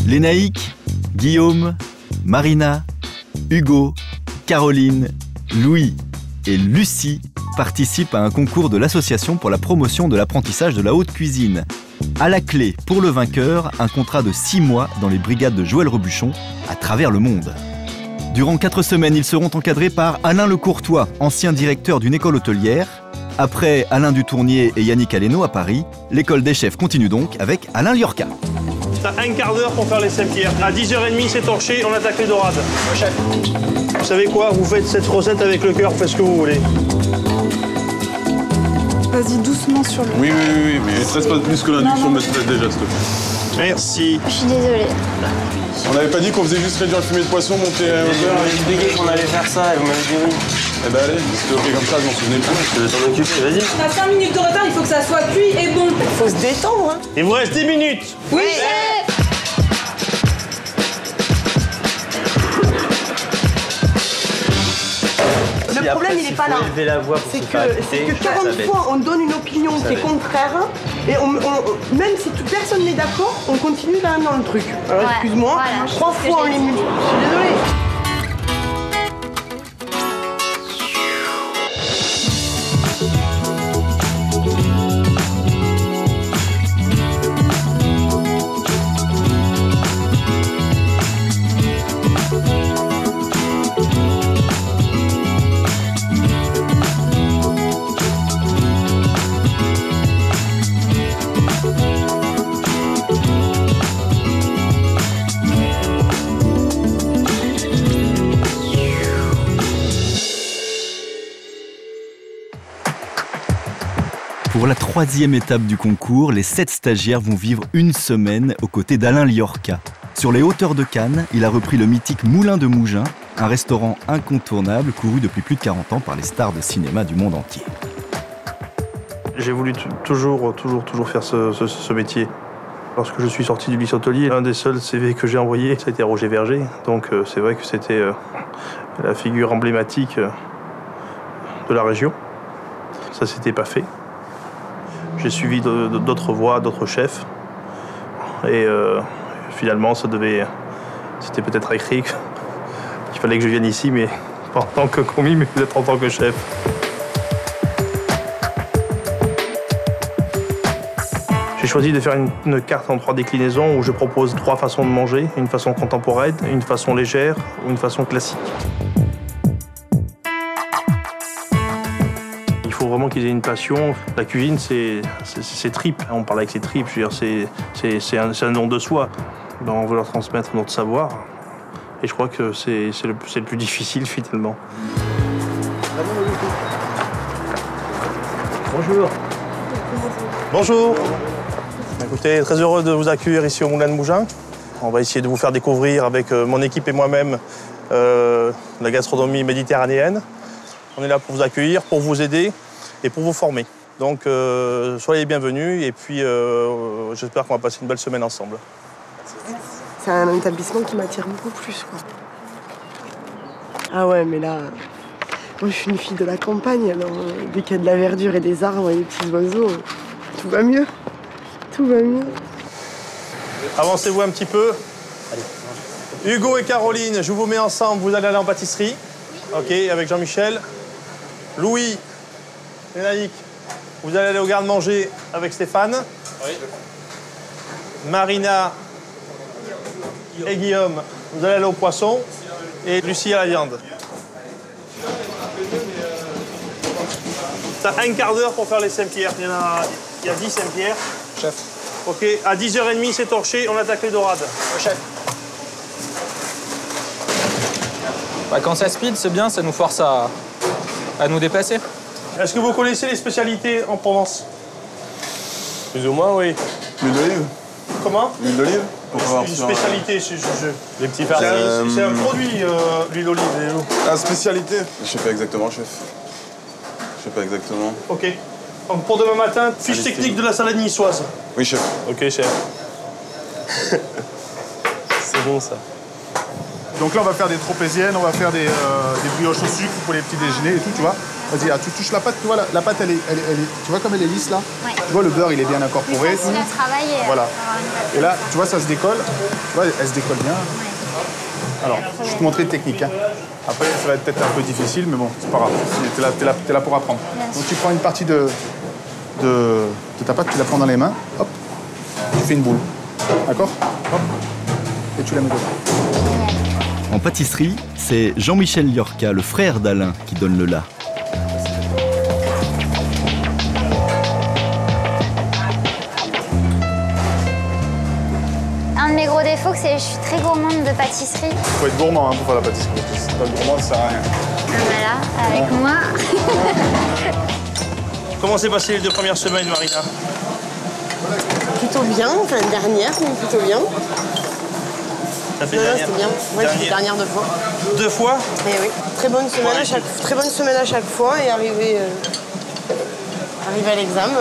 Lénaïque, Guillaume, Marina, Hugo, Caroline, Louis et Lucie participent à un concours de l'association pour la promotion de l'apprentissage de la haute cuisine. À la clé, pour le vainqueur, un contrat de 6 mois dans les brigades de Joël Robuchon à travers le monde. Durant 4 semaines, ils seront encadrés par Alain Lecourtois, ancien directeur d'une école hôtelière. Après Alain Dutournier et Yannick Aleno à Paris, l'école des chefs continue donc avec Alain Liorca. T'as un quart d'heure pour faire les Saint-Pierre. À 10h30, c'est torché, on attaque les dorades. Chef. Vous savez quoi? Vous faites cette recette avec le cœur, faites ce que vous voulez. Vas-y doucement sur le... Oui, mais ne stresse pas plus que l'induction, mais stresse déjà, s'il te plaît. Merci. Je suis désolée. On n'avait pas dit qu'on faisait juste réduire le fumet de poisson, monter au beurre. J'ai dit qu'on allait faire ça et vous m'avez dit oui. Eh ben allez, c'était ok comme ça, je m'en souvenais plus. Je vais t'en occuper, vas-y. T'as 5 minutes de retard, il faut que ça soit cuit et bon. Faut se détendre, hein. Il vous reste 10 minutes. Oui, Le problème, il n'est pas là. C'est que 40 fois, on donne une opinion qui est contraire et même si personne n'est d'accord, on continue dans le truc. Alors, excuse-moi, voilà, 3 fois on les mue. Je suis désolée. Pour la 3e étape du concours, les 7 stagiaires vont vivre une semaine aux côtés d'Alain Liorca. Sur les hauteurs de Cannes, il a repris le mythique Moulin de Mougins, un restaurant incontournable couru depuis plus de 40 ans par les stars de cinéma du monde entier. J'ai voulu toujours faire ce métier. Lorsque je suis sorti du lycée hôtelier, l'un des seuls CV que j'ai envoyé, ça a été à Roger Verger. Donc c'est vrai que c'était la figure emblématique de la région. Ça s'était pas fait. J'ai suivi d'autres voies, d'autres chefs. Et finalement, c'était peut-être écrit qu'il fallait que je vienne ici, mais pas en tant que commis, mais peut-être en tant que chef. J'ai choisi de faire une carte en 3 déclinaisons où je propose 3 façons de manger, une façon contemporaine, une façon légère ou une façon classique. Il faut vraiment qu'ils aient une passion. La cuisine, c'est tripes. On parle avec ses tripes, je veux dire, c'est un don de soi. Ben, on veut leur transmettre notre savoir. Et je crois que c'est le plus difficile, finalement. Bonjour. Bonjour. Écoutez, très heureux de vous accueillir ici au Moulin de Mougins. On va essayer de vous faire découvrir avec mon équipe et moi-même la gastronomie méditerranéenne. On est là pour vous accueillir, pour vous aider et pour vous former. Donc soyez les bienvenus et puis j'espère qu'on va passer une belle semaine ensemble. C'est un établissement qui m'attire beaucoup plus, quoi. Ah ouais, mais là, moi je suis une fille de la campagne, alors dès qu'il y a de la verdure et des arbres et des petits oiseaux, tout va mieux. Tout va mieux. Avancez-vous un petit peu. Allez. Hugo et Caroline, je vous mets ensemble, vous allez aller en pâtisserie. Ok, avec Jean-Michel. Louis, Lénaïque, vous allez aller au garde-manger avec Stéphane. Oui. Marina et Guillaume, vous allez aller au poisson. Et Lucie à la viande. T'as un quart d'heure pour faire les Saint-Pierre. Il y a 10 Saint-Pierre. Chef. Ok, à 10h30, c'est torché, on attaque les dorades. Chef. Bah, quand ça speed, c'est bien, ça nous force à nous dépasser. Est-ce que vous connaissez les spécialités en Provence? Plus ou moins, oui. L'huile d'olive. Comment? L'huile d'olive. Une spécialité, les petits fers. C'est un produit, l'huile d'olive. La spécialité? Je sais pas exactement, chef. Je sais pas exactement. Ok. Donc pour demain matin, fiche technique de la salade niçoise. Oui, chef. Ok, chef. C'est bon, ça. Donc là, on va faire des tropéziennes, on va faire des brioches au sucre pour les petits déjeuners et tout, tu vois. Vas-y, tu touches la pâte, tu vois, la pâte, elle est, tu vois comme elle est lisse, là? Ouais. Tu vois, le beurre, il est bien incorporé. Facile à travailler. Voilà. Et là, tu vois, ça se décolle. Tu vois, elle se décolle bien. Alors, je vais te montrer une technique. Hein. Après, ça va être peut-être un peu difficile, mais bon, c'est pas grave. T'es là pour apprendre. Donc, tu prends une partie de ta pâte, tu la prends dans les mains. Hop. Tu fais une boule. D'accord? Hop. Et tu la mets dedans. En pâtisserie, c'est Jean-Michel Liorca, le frère d'Alain, qui donne le là. Un de mes gros défauts, c'est que je suis très gourmande de pâtisserie. Il faut être gourmand pour faire la pâtisserie. Si c'est pas gourmand, ça sert à rien. Voilà, avec moi. Comment s'est passé les 2 premières semaines, Marina? Plutôt bien, enfin dernière, mais plutôt bien. Ça fait Non, dernière. c'était bien. Ouais, j'ai fait dernière 2 fois. 2 fois? Mais oui, très bonne semaine à chaque fois et arriver à l'examen.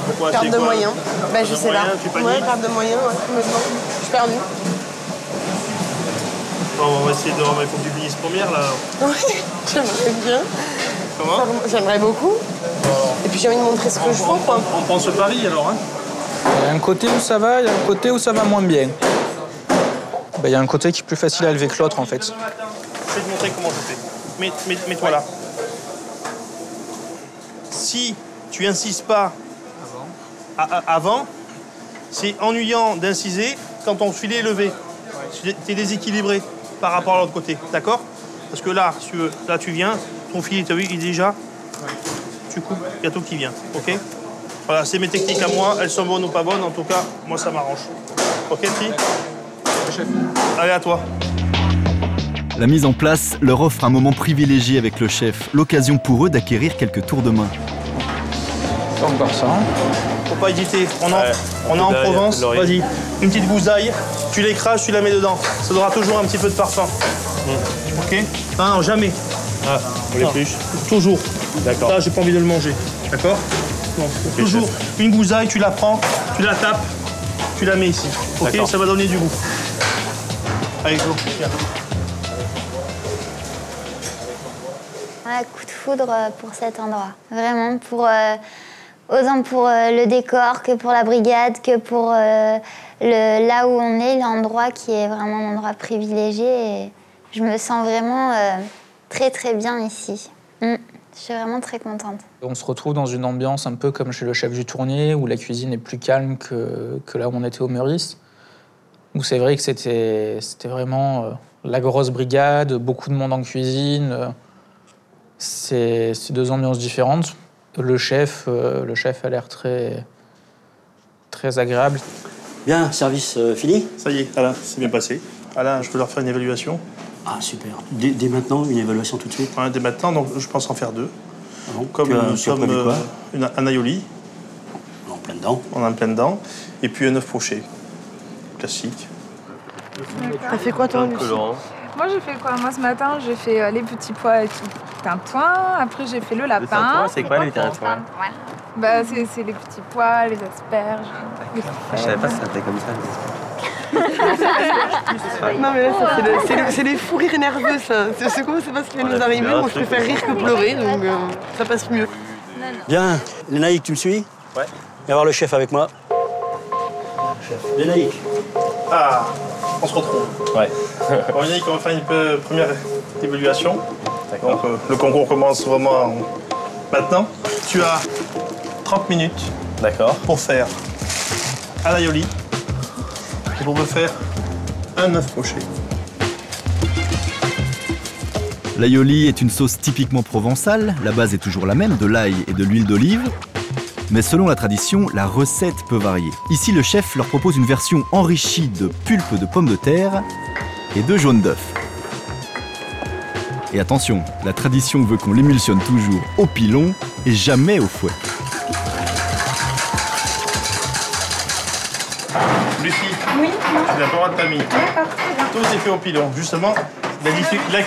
Pourquoi? Perte de moyens. Ben, je sais pas. Tu paniques? Ouais, perte de moyens, ouais, complètement. Je suis perdue. Bon, on va essayer de... Il faut que tu finisses première, là. Ouais, j'aimerais bien. Comment? J'aimerais beaucoup. Et puis j'ai envie de montrer ce que je vaux, quoi. On prend ce pari, alors, hein? Il y a un côté où ça va, il y a un côté où ça va moins bien. Il y a un côté qui est plus facile à élever que l'autre, en fait. Je vais te montrer comment je fais. Mets-toi là. Si tu n'incises pas avant, c'est ennuyant d'inciser quand ton filet est levé. Tu es déséquilibré par rapport à l'autre côté, d'accord? Parce que là, si tu veux, là tu viens, ton filet, tu as vu, il est déjà... Tu coupes, il y a tout qui vient, ok? Voilà, c'est mes techniques à moi, elles sont bonnes ou pas bonnes, en tout cas, moi ça m'arrange. Ok, Ti? Allez, à toi. La mise en place leur offre un moment privilégié avec le chef, l'occasion pour eux d'acquérir quelques tours de main. Pas encore ça. Faut pas hésiter, on est en Provence, vas-y. Une petite gousaille, tu l'écrases, tu la mets dedans. Ça aura toujours un petit peu de parfum. Ok? Non, jamais. Ah, on l'épluche. Toujours. D'accord. Là, j'ai pas envie de le manger. D'accord? Toujours une gousaille, tu la prends, tu la tapes, tu la mets ici. Ok? Ça va donner du goût. Allez, go. Tiens. Ouais, coup de foudre pour cet endroit. Vraiment, autant pour le décor que pour la brigade, que pour là où on est, l'endroit qui est vraiment un endroit privilégié. Et je me sens vraiment très très bien ici. Je suis vraiment très contente. On se retrouve dans une ambiance un peu comme chez le chef du tournier, où la cuisine est plus calme que là où on était au Meurice. Où c'est vrai que c'était vraiment la grosse brigade, beaucoup de monde en cuisine. C'est 2 ambiances différentes. Le chef a l'air très agréable. Bien, service fini? Ça y est, Alain, c'est bien passé. Alain, je peux leur faire une évaluation. Ah, super. Dès maintenant, une évaluation tout de suite? Ouais, dès maintenant, donc je pense en faire 2. Ah bon? Comme nous sommes un aioli. En plein dedans. On est en plein dedans. Et puis un œuf poché. Classique. T'as fait quoi, toi, Lucie? Moi, j'ai fait quoi? Moi, ce matin, j'ai fait les petits pois et tout. Tintouin. Après, j'ai fait le lapin. Le tintouin, c'est quoi les tintouins? Bah, c'est les petits pois, les asperges. Je savais pas que ça s'appelait comme ça. Non, mais là, c'est les fous rires nerveux, ça. C'est quoi? C'est pas ce qui va nous arriver. Moi, je préfère rire que pleurer, donc ça passe mieux. Bien. Lénaïque, tu me suis? Ouais. Viens voir le chef avec moi. Chef. Lénaïque. Ah, on se retrouve. Ouais. Bon, Yannick, on va faire une première évaluation. Donc, le concours commence vraiment maintenant. Tu as 30 minutes pour faire à l'aioli et pour me faire un œuf poché. L'aioli est une sauce typiquement provençale, la base est toujours la même, de l'ail et de l'huile d'olive. Mais selon la tradition, la recette peut varier. Ici, le chef leur propose une version enrichie de pulpe de pommes de terre et de jaune d'œuf. Et attention, la tradition veut qu'on l'émulsionne toujours au pilon et jamais au fouet. Lucie, oui, tu n'as pas le droit de ta mie. Tout est fait au pilon. Justement, la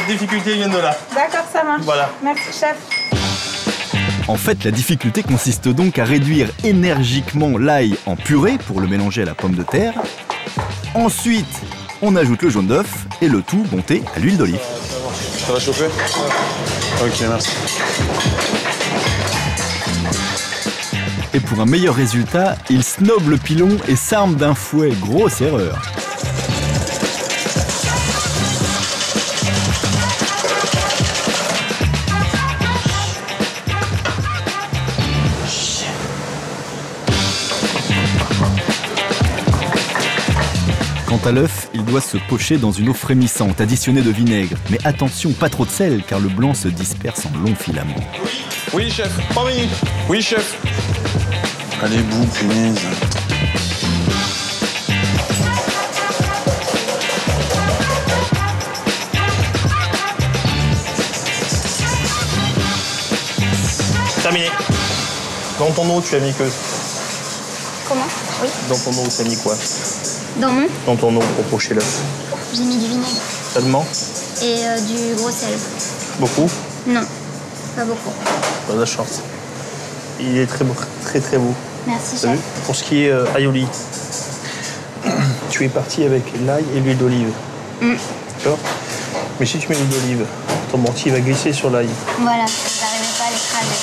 difficulté vient de là. D'accord, ça marche. Voilà. Merci, chef. En fait, la difficulté consiste donc à réduire énergiquement l'ail en purée pour le mélanger à la pomme de terre. Ensuite, on ajoute le jaune d'œuf et le tout monté à l'huile d'olive. Ça va chauffer? Ok, merci. Et pour un meilleur résultat, il snobe le pilon et s'arme d'un fouet. Grosse erreur. Quant à l'œuf, il doit se pocher dans une eau frémissante, additionnée de vinaigre. Mais attention, pas trop de sel, car le blanc se disperse en longs filaments. Oui, chef. 3 minutes. Oui, chef. Allez, boue, punaise. Terminé. Dans ton eau, tu as mis que... Comment? Oui. Dans ton eau, tu as mis quoi? Dans ton eau pour pocher l'œuf. J'ai mis du vinaigre. Seulement? Et du gros sel. Beaucoup? Non, pas beaucoup. Pas de la chance. Il est très beau, très très beau. Merci, T'as vu? chef. Pour ce qui est aioli, tu es parti avec l'ail et l'huile d'olive. D'accord? Mais si tu mets l'huile d'olive, ton mortier va glisser sur l'ail. Voilà, j'arrivais pas à l'écraser.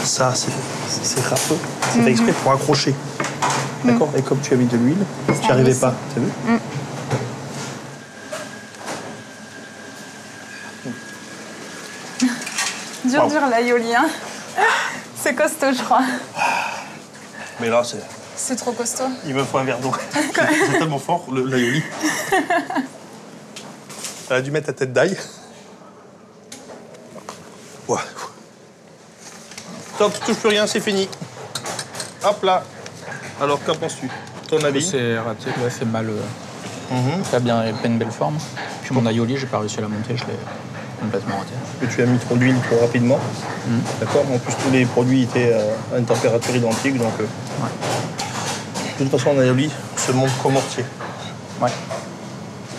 Ça, c'est rafeux. C'est fait exprès pour accrocher. D'accord? Et comme tu as mis de l'huile, tu n'y arrivais pas. T'as vu? Dur l'aioli, hein. C'est costaud, je crois. Mais là, C'est trop costaud. il me faut un verre d'eau. C'est tellement fort, l'aioli. Elle a dû mettre ta tête d'ail. Ouais. Top, touche plus rien, c'est fini. Hop là. Alors, qu'en penses-tu? Ton avis? C'est raté, ouais, c'est mal. Pas bien, pas une belle forme. Puis mon aioli, j'ai pas réussi à la monter, je l'ai complètement raté. Que tu as mis trop d'huile trop rapidement. D'accord? En plus, tous les produits étaient à une température identique, donc... De toute façon, un aioli se monte qu'au mortier. Ouais.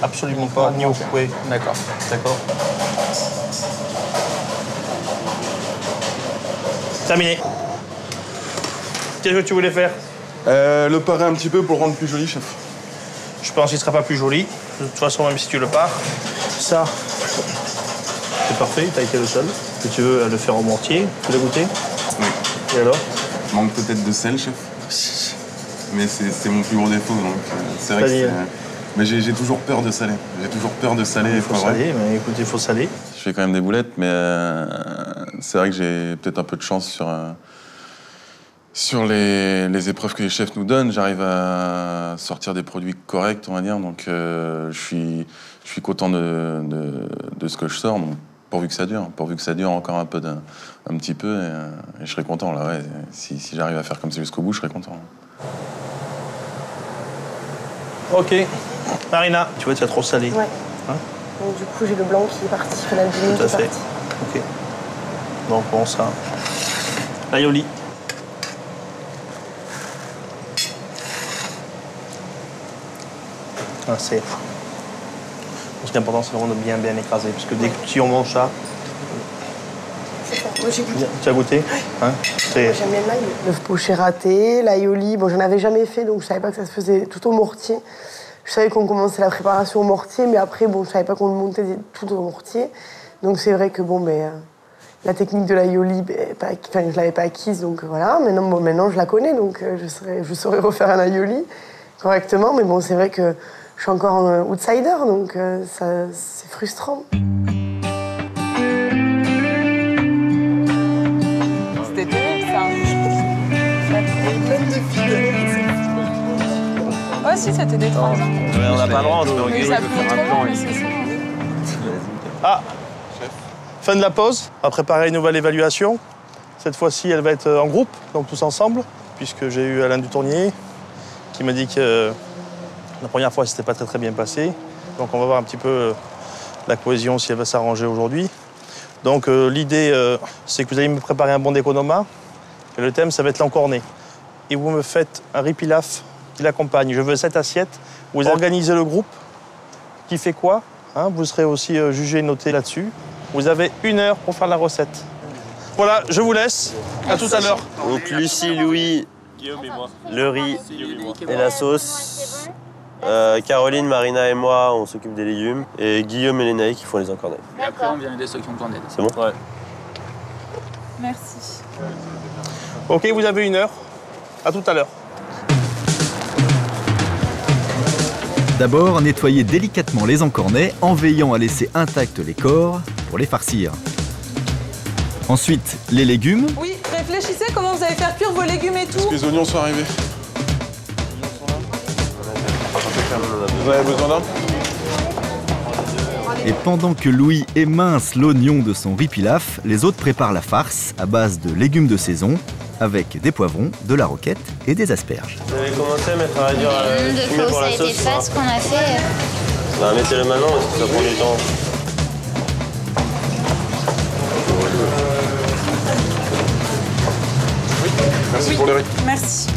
Absolument pas, ni au fouet. D'accord. D'accord. Terminé. Qu'est-ce que tu voulais faire? Le parer un petit peu pour le rendre plus joli, chef. Je pense qu'il ne sera pas plus joli. De toute façon, même si tu le pars, ça, c'est parfait, tu as été le seul. Si tu veux le faire au mortier, tu l'as goûté? Oui. Et alors? Manque peut-être de sel, chef. Mais c'est mon plus gros défaut, donc c'est vrai que c'est... Mais j'ai toujours peur de saler. J'ai toujours peur de saler. Il faut saler, mais écoute, il faut saler. Je fais quand même des boulettes, mais c'est vrai que j'ai peut-être un peu de chance sur les épreuves que les chefs nous donnent. J'arrive à sortir des produits corrects, on va dire. Donc je suis content de ce que je sors. Donc, pourvu que ça dure encore un petit peu, et je serai content là. Ouais. Si j'arrive à faire comme ça jusqu'au bout, je serai content. Ok. Marina, tu vois, tu as trop salé. Ouais. Hein? Donc du coup, j'ai le blanc qui est parti, il fallait le bleu Tout à qui est fait. parti. Ok. Donc bon, ça. Aioli. Ah, c'est... Ce qui est important, c'est vraiment de bien écraser, parce que dès que si on mange ça... C'est ça. Moi, j'ai goûté. Tu as goûté? Hein? Moi, j'aime bien l'ail. Le poché raté, l'aioli, bon, j'en avais jamais fait, donc je savais pas que ça se faisait tout au mortier. Je savais qu'on commençait la préparation au mortier, mais après, bon, je savais pas qu'on le montait tout au mortier. Donc c'est vrai que, bon, la technique de l'aioli, je l'avais pas acquise, donc voilà. Maintenant, je la connais, donc je saurais refaire un aioli correctement. Mais bon, c'est vrai que je suis encore un outsider, donc c'est frustrant. C'était terrible, ça. Oh, si, c'était des trans. On n'a pas le droit, on se fait engueuler. Ça fait trop long, mais c'est ça. Ah, fin de la pause. On va préparer une nouvelle évaluation. Cette fois-ci, elle va être en groupe, donc tous ensemble, puisque j'ai eu Alain Dutournier qui m'a dit que la première fois, c'était pas très bien passé. Donc on va voir un petit peu la cohésion, si elle va s'arranger aujourd'hui. Donc l'idée, c'est que vous allez me préparer un bon d'économa. Et le thème, ça va être l'encorné. Et vous me faites un riz pilaf qui l'accompagne. Je veux 7 assiettes. Vous organisez le groupe. Qui fait quoi, hein? Vous serez aussi jugé et noté là-dessus. Vous avez 1 heure pour faire la recette. Voilà, je vous laisse. À tout à l'heure. Donc Lucie, Louis, le riz et la sauce. Caroline, Marina et moi, on s'occupe des légumes. Et Guillaume et Lénaï qui font les encornets. Et après, on vient aider ceux qui ont besoin d'aide. C'est bon? Ouais. Merci. Ok, vous avez 1 heure. À tout à l'heure. D'abord, nettoyer délicatement les encornets en veillant à laisser intacts les corps pour les farcir. Ensuite, les légumes. Oui, réfléchissez comment vous allez faire cuire vos légumes et tout. Les oignons sont arrivés. Vous avez besoin d'un? Et pendant que Louis émince l'oignon de son riz pilaf, les autres préparent la farce à base de légumes de saison avec des poivrons, de la roquette et des asperges. Vous avez commencé à mettre à réduire Le le fumet nombre de pour fois où la ça a été sauce. fait, ce qu'on a fait. Bah, mettez-le maintenant parce que ça prend du temps. Merci pour les riz. Merci.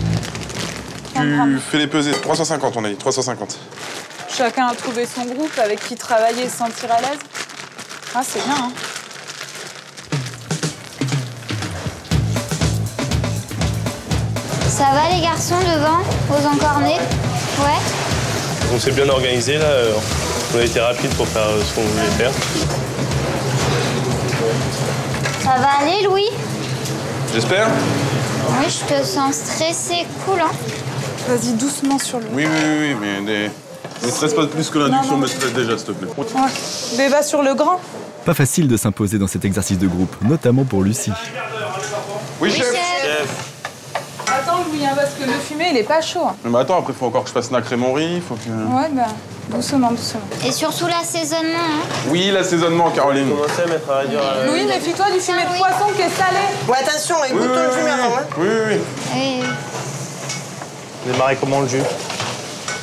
Tu fais les pesées, 350 on a dit, 350. Chacun a trouvé son groupe avec qui travailler et se sentir à l'aise. Ah, c'est bien, hein. Ça va les garçons devant, aux encornets? Ouais. On s'est bien organisé là. On a été rapide pour faire ce qu'on voulait faire. Ça va aller Louis? J'espère. Oui, je te sens stressé, cool hein. Vas-y doucement sur le... Oui, mais ne stresse pas plus que l'induction me stresse déjà, s'il te plaît. Ouais. Mais va sur le grand. Pas facile de s'imposer dans cet exercice de groupe, notamment pour Lucie. Oui, chef. Attends Louis, hein, parce que le fumet, il est pas chaud. Hein. Mais attends, après, il faut encore que je fasse nacrer mon riz, faut que... Ouais, bah, doucement, doucement. Et surtout l'assaisonnement hein. Oui, l'assaisonnement, Caroline. Commencez à mettre à réduire Louis, méfie-toi du fumet de poisson qui est salé. Ouais, attention, écoute le fumet avant. Hein. Oui. Oui. Démarrer comment le jus?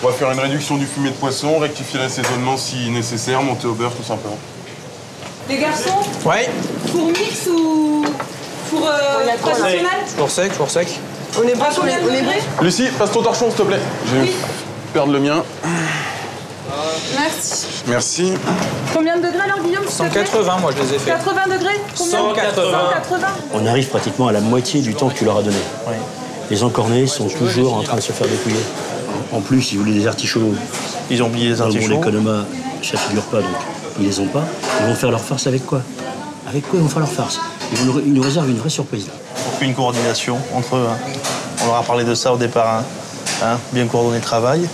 On va faire une réduction du fumet de poisson, rectifier l'assaisonnement si nécessaire, monter au beurre, tout simplement. Les garçons, Ouais, four mix ou four traditionnel? four sec. On est prêts, on est prêts. Lucie, passe ton torchon, s'il te plaît. Je vais perdre le mien. Merci. Merci. Combien de degrés alors, Guillaume, s'il te plaît 180, moi je les ai fait. 80 degrés Combien 180. 180. On arrive pratiquement à la moitié du temps que tu leur as donné. Oui. Les encornets sont toujours en train de se faire dépouiller. En plus, ils voulaient des artichauts. Ils ont oublié les Dans le monde artichauts. économa, ça figure pas, donc ils les ont pas. Ils vont faire leur farce avec quoi? Avec quoi ils vont faire leur farce? Ils nous réservent une vraie surprise. On fait une coordination entre eux. Hein. On leur a parlé de ça au départ. Hein, bien coordonner le travail.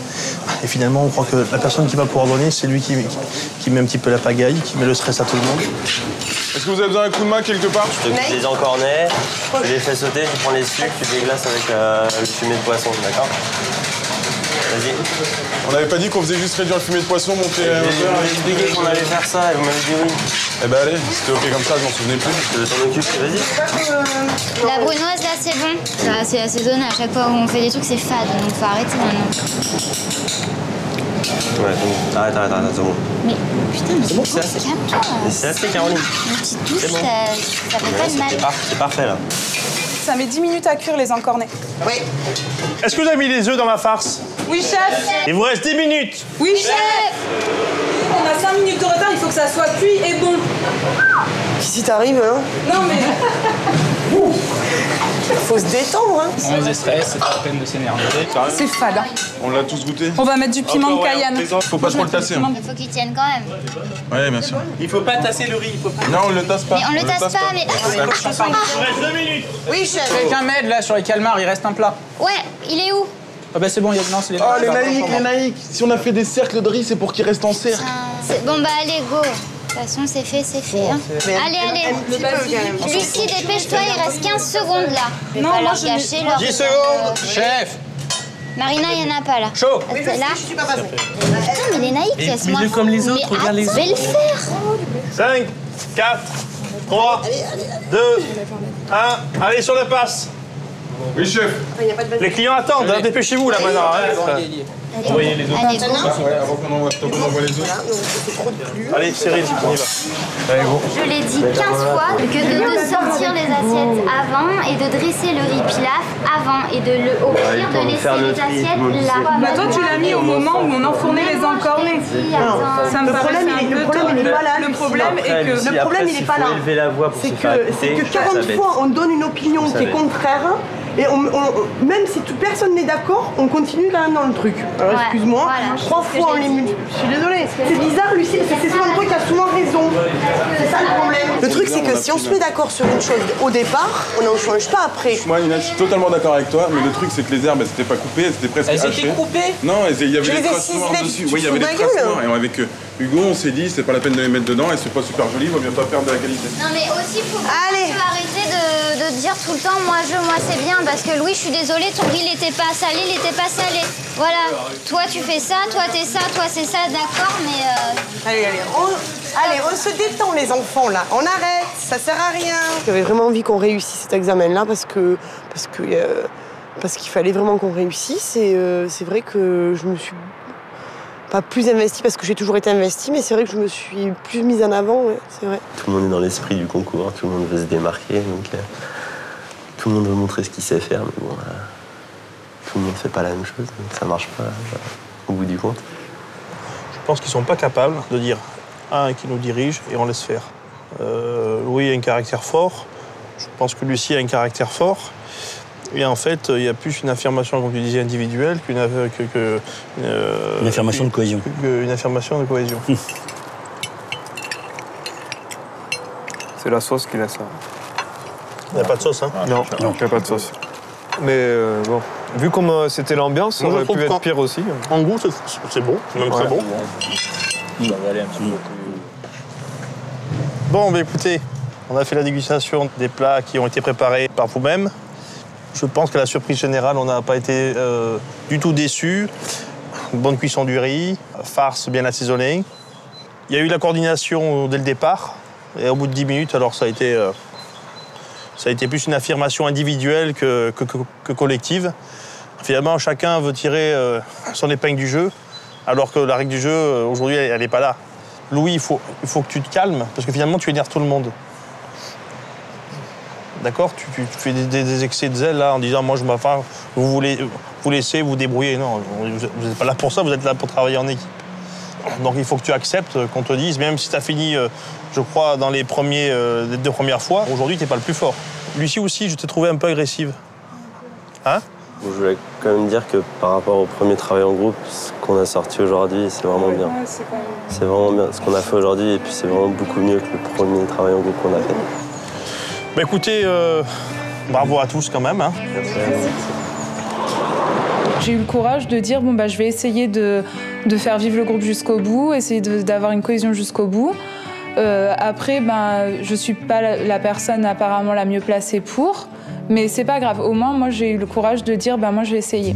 Et finalement, on croit que la personne qui va coordonner, c'est lui qui met un petit peu la pagaille, qui met le stress à tout le monde. Est-ce que vous avez besoin d'un coup de main quelque part? Je t'occupe des encornets, tu les fais sauter, tu prends les sucres, tu déglaces avec le fumet de poisson, d'accord? Vas-y. On n'avait pas dit qu'on faisait juste réduire le fumet de poisson, monter Je au vous beurre ai expliqué qu'on allait faire ça et vous m'avez dit oui. Eh ben allez, c'était ok comme ça, je m'en souvenais plus. Je t'en occupe, vas-y. La brunoise là c'est bon. Ça, c'est assaisonné, à chaque fois où on fait des trucs c'est fade, donc faut arrêter maintenant. Ouais, bon. Arrête, c'est bon. Mais putain, mais calme-toi. Mais c'est assez, Caroline. Une petite douche, C'est bon. ça fait pas de mal. C'est parfait là. Ça met 10 minutes à cuire les encornets. Oui. Est-ce que vous avez mis les œufs dans ma farce? Oui, chef. Il vous reste 10 minutes. Oui, chef. On a 5 minutes de retard, il faut que ça soit cuit et bon. Si t'arrives, hein. Non, mais... Faut se détendre, hein. On les stress, c'est pas la peine de s'énerver. C'est fade. Hein. On l'a tous goûté? On va mettre du piment de Cayenne. Faut pas trop le tasser. Hein. Il faut qu'il tienne quand même. Ouais, bien sûr. Il faut pas tasser le riz. Il faut pas... Non, on le tasse pas. Mais on le tasse pas, mais... Il reste 2 minutes. Oui, chef. Quelqu'un m'aide là sur les calmars, il reste un plat. Ouais, il est où? Ah bah c'est bon, il y a non, c'est les Oh, les naïcs. Si on a fait des cercles de riz, c'est pour qu'ils restent en cercle. Bon bah allez, go. De toute façon, c'est fait, c'est fait. Hein. Allez. Lucie, dépêche-toi, il reste 15 secondes là. Non, moi, je gâcher leur... 10 secondes. Chef. Marina, il n'y en a pas là. Chaud. Là. Putain, mais les naïcs, laisse-moi. mets-le comme les autres, Mais regarde les je vais le faire. 5, 4, 3, 2, 1. Allez, sur le passe. Oui, chef. Les clients attendent, hein, dépêchez-vous là maintenant. Hein. Envoyez les autres. Allez, go. Ouais, avant qu'on envoie les autres. Allez, Cyril, on y va. Allez, go. Je l'ai dit 15 fois que de sortir les assiettes avant et de dresser le riz pilaf avant et de le au pire de laisser les assiettes là. Bah toi, tu l'as mis au moment où on enfournait les encornets. Ça me paraissait un peu tôt. il est pas là. Le problème est que... Le problème, il est pas là. Élever la voix pour C'est se faire que écouter, 40 ça va être- fois, on donne une opinion qui est savez. contraire. Et même si personne n'est d'accord, on continue là dans le truc. Alors excuse-moi, voilà, 3 fois on les multiplie. Je suis désolée. C'est bizarre, Lucie, c'est souvent toi qui as souvent raison. C'est ça le problème. Le truc, c'est que si on se met d'accord sur une chose au départ, on n'en change pas après. Moi, Nina, je suis totalement d'accord avec toi, mais le truc, c'est que les herbes, elles n'étaient pas coupées, elles étaient presque hachées. Elles étaient coupées? Non, il y avait des traces noires dessus. Oui, il y avait des traces noires. Et avec Hugo, on s'est dit, c'est pas la peine de les mettre dedans, et c'est pas super joli, il vaut mieux pas perdre de la qualité. Non, mais aussi, faut arrêter de dire tout le temps, moi c'est bien, parce que Louis, je suis désolée, ton riz, il était pas salé, il était pas salé. Voilà, toi tu fais ça, toi t'es ça, toi c'est ça, d'accord, mais... Allez, on se détend les enfants là, on arrête, ça sert à rien. J'avais vraiment envie qu'on réussisse cet examen-là parce qu'il fallait vraiment qu'on réussisse et c'est vrai que je me suis pas plus investie parce que j'ai toujours été investie, mais c'est vrai que je me suis plus mise en avant, ouais, c'est vrai. Tout le monde est dans l'esprit du concours, tout le monde veut se démarquer, donc tout le monde veut montrer ce qu'il sait faire, mais bon, tout le monde fait pas la même chose, donc ça marche pas au bout du compte. Je pense qu'ils sont pas capables de dire un qui nous dirige et on laisse faire. Louis a un caractère fort, je pense que Lucie a un caractère fort. Et en fait, il y a plus une affirmation, comme tu disais, individuelle qu'une une affirmation de cohésion. Une affirmation de cohésion. C'est la sauce qui laisse ça. Il n'y a pas de sauce, hein? Non, il n'y a pas de sauce. Mais bon, vu comme c'était l'ambiance, ça aurait pu être pire aussi. En goût, c'est bon, même très bon. Ça va aller un petit peu plus. Bon, bah écoutez, on a fait la dégustation des plats qui ont été préparés par vous-même. Je pense que la surprise générale, on n'a pas été du tout déçus. Bonne cuisson du riz, farce bien assaisonnée. Il y a eu la coordination dès le départ. Et au bout de 10 minutes, alors ça a été plus une affirmation individuelle que collective. Finalement, chacun veut tirer son épingle du jeu, alors que la règle du jeu, aujourd'hui, elle n'est pas là. Louis, il faut que tu te calmes, parce que finalement, tu énerves tout le monde. D'accord, tu fais des excès de zèle là en disant moi je m'affaire, vous laissez vous débrouiller. Non, vous n'êtes pas là pour ça, vous êtes là pour travailler en équipe. Donc il faut que tu acceptes qu'on te dise, même si tu as fini, je crois, dans les 2 premières fois, aujourd'hui tu n'es pas le plus fort. Lucie aussi, je t'ai trouvé un peu agressive. Hein? Je voulais quand même dire que par rapport au premier travail en groupe, ce qu'on a sorti aujourd'hui, c'est vraiment bien. C'est vraiment bien ce qu'on a fait aujourd'hui et puis c'est vraiment beaucoup mieux que le premier travail en groupe qu'on a fait. Bah écoutez, bravo à tous quand même. Hein. J'ai eu le courage de dire, bon, bah, je vais essayer de faire vivre le groupe jusqu'au bout, essayer d'avoir une cohésion jusqu'au bout. Après, ben, je ne suis pas la personne apparemment la mieux placée pour, mais c'est pas grave. Au moins, moi, j'ai eu le courage de dire, ben, moi, je vais essayer.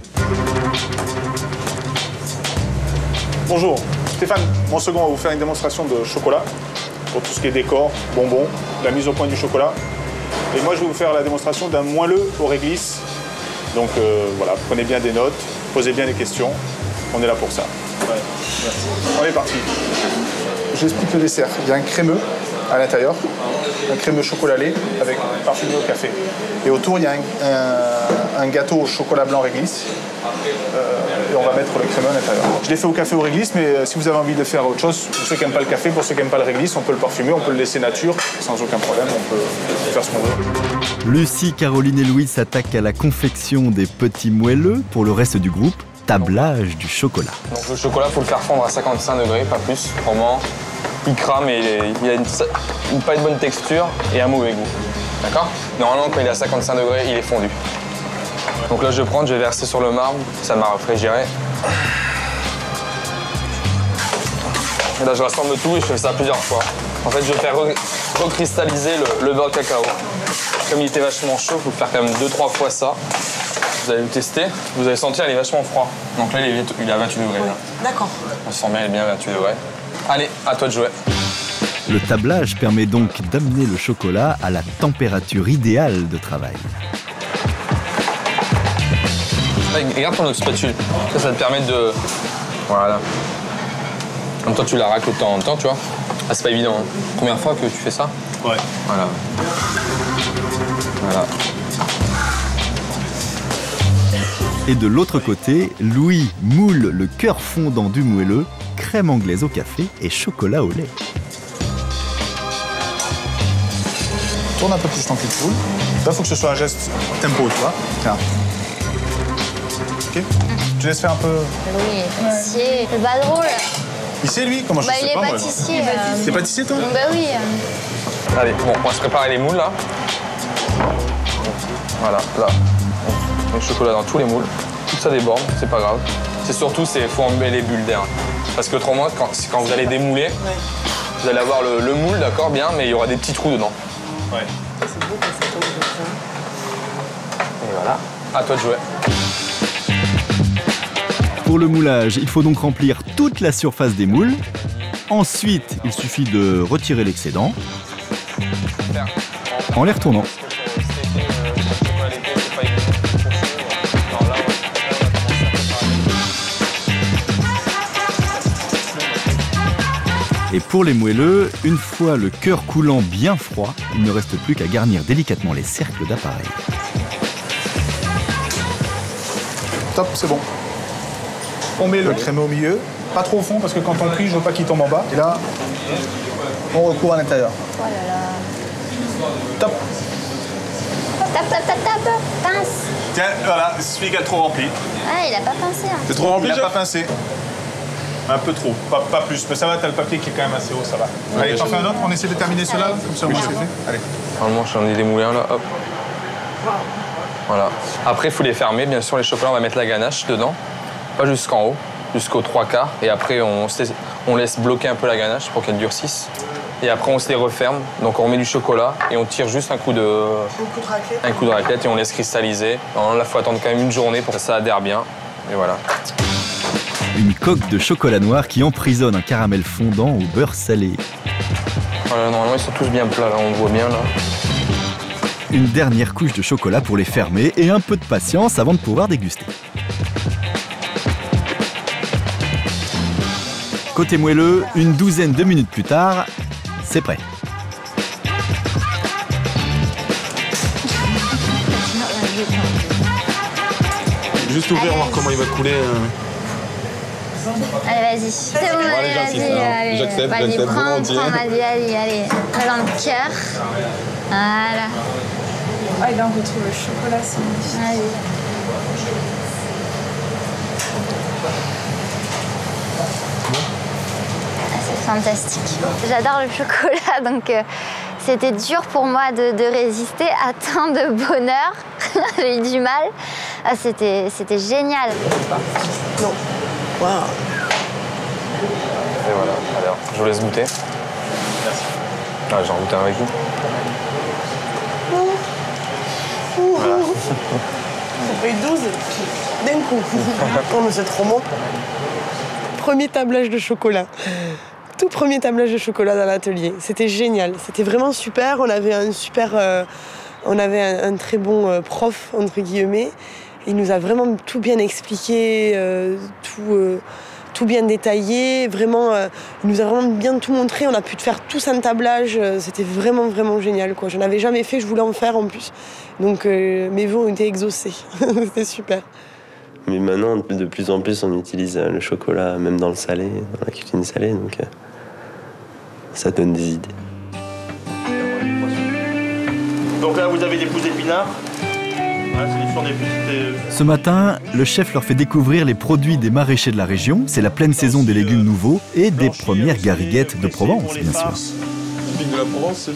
Bonjour, Stéphane, mon second va vous faire une démonstration de chocolat pour tout ce qui est décor, bonbons, la mise au point du chocolat. Et moi, je vais vous faire la démonstration d'un moelleux au réglisse. Donc voilà, prenez bien des notes, posez bien des questions. On est là pour ça. Ouais, merci. On est parti. J'explique le dessert. Il y a un crémeux à l'intérieur, un crémeux chocolat lait avec parfumé au café. Et autour, il y a un gâteau au chocolat blanc réglisse. Et on va mettre le crémeux à l'intérieur. Je l'ai fait au café au réglisse, mais si vous avez envie de faire autre chose, pour ceux qui n'aiment pas le café, pour ceux qui n'aiment pas le réglisse, on peut le parfumer, on peut le laisser nature, sans aucun problème, on peut faire ce qu'on veut. Lucie, Caroline et Louis s'attaquent à la confection des petits moelleux. Pour le reste du groupe, tablage du chocolat. Donc le chocolat, il faut le faire fondre à 55 degrés, pas plus. Vraiment, il crame et il a pas une bonne texture et un mauvais goût. D'accord? Normalement, quand il est à 55 degrés, il est fondu. Donc là, je vais prendre, je vais verser sur le marbre, ça m'a réfrigéré. Et là, je rassemble tout et je fais ça plusieurs fois. En fait, je vais faire recristalliser le beurre de cacao. Comme il était vachement chaud, il faut faire quand même 2-3 fois ça. Vous allez le tester, vous allez sentir, il est vachement froid. Donc là, il est à 28 degrés. Oui. D'accord. On sent bien, il est bien à 28 degrés. Allez, à toi de jouer. Le tablage permet donc d'amener le chocolat à la température idéale de travail. Regarde ton autre spatule. Ça te permet de... Voilà. En même temps, tu la racles de temps en temps, tu vois. Ah, c'est pas évident. Hein. Première fois que tu fais ça? Ouais. Voilà. Voilà. Et de l'autre côté, Louis moule le cœur fondant du moelleux, crème anglaise au café et chocolat au lait. Tourne un peu piston qui coule. Là, il faut que ce soit un geste tempo, tu vois. Tiens. Ok. Tu laisses faire un peu. Oui, pâtissier. C'est pas drôle. Il sait, lui? Comment je sais il pas, est moi. pâtissier. T'es pâtissier, toi? Bah oui. Allez, bon, on va se préparer les moules, là. Voilà, là. On met le chocolat dans tous les moules. Tout ça déborde, c'est pas grave. C'est surtout, il faut enlever les bulles d'air. Parce que autrement, quand vous allez démouler, vous allez avoir le moule, d'accord, bien, mais il y aura des petits trous dedans. Ouais. C'est beau quand ça tombe comme ça. Et voilà. À toi de jouer. Pour le moulage, il faut donc remplir toute la surface des moules. Ensuite, il suffit de retirer l'excédent en les retournant. Et pour les moelleux, une fois le cœur coulant bien froid, il ne reste plus qu'à garnir délicatement les cercles d'appareil. Top, c'est bon. On met le crémeux au milieu, pas trop au fond parce que quand on cuit, je veux pas qu'il tombe en bas. Et là, on recouvre à l'intérieur. Oh là là. Top. Tape, pince. Tiens, voilà, c'est celui qui a trop rempli. Ah, il a pas pincé. Hein. C'est trop rempli, il a pas pincé. Un peu trop, pas plus. Mais ça va, t'as le papier qui est quand même assez haut, ça va. Ouais, allez, t'en fais un autre, on essaie de terminer cela, comme ça, moi, c'est fait. Allez. Normalement, j'en ai démoulé un, là, hop. Voilà. Après, il faut les fermer. Bien sûr, les chocolats, on va mettre la ganache dedans. Pas jusqu'en haut, jusqu'aux 3/4. Et après, on laisse bloquer un peu la ganache pour qu'elle durcisse. Et après, on se les referme. Donc, on remet du chocolat et on tire juste un coup de raclette et on laisse cristalliser. Alors là, il faut attendre quand même une journée pour que ça adhère bien. Et voilà. Une coque de chocolat noir qui emprisonne un caramel fondant au beurre salé. Voilà, normalement, ils sont tous bien plats, là, on voit bien, là. Une dernière couche de chocolat pour les fermer et un peu de patience avant de pouvoir déguster. Côté moelleux, une douzaine de minutes plus tard, c'est prêt. Juste ouvrir, voir comment il va couler. Allez, vas-y. C'est bon, allez, vas-y. J'accepte, vas-y, prends, volontiers. vas-y, allez. Dans le cœur. Voilà. Ah, et là, on retrouve le chocolat, c'est magnifique. Vas-y. Ah, c'est fantastique. J'adore le chocolat, donc c'était dur pour moi de résister à tant de bonheur. J'ai eu du mal. Ah, c'était génial. Non. Wow. Et voilà, alors, je vous laisse goûter. Merci. Ah, j'en goûte un avec vous. Voilà. Ça fait 12 d'un coup. Oh, mais c'est trop bon. Premier tablage de chocolat. Tout premier tablage de chocolat dans l'atelier. C'était génial. C'était vraiment super. On avait un très bon prof, entre guillemets. Il nous a vraiment tout bien expliqué, tout bien détaillé. Vraiment, il nous a vraiment bien tout montré. On a pu faire tous un tablage. C'était vraiment, vraiment génial, quoi. Je n'en avais jamais fait, je voulais en faire en plus. Donc mes vœux ont été exaucés. C'était super. Mais maintenant, de plus en plus, on utilise le chocolat, même dans le salé, dans la cuisine salée. Donc ça donne des idées. Donc là, vous avez des pousses d'épinards. Ce matin, le chef leur fait découvrir les produits des maraîchers de la région. C'est la pleine saison des légumes nouveaux et des premières gariguettes de Provence, bien sûr. De la Provence, c'est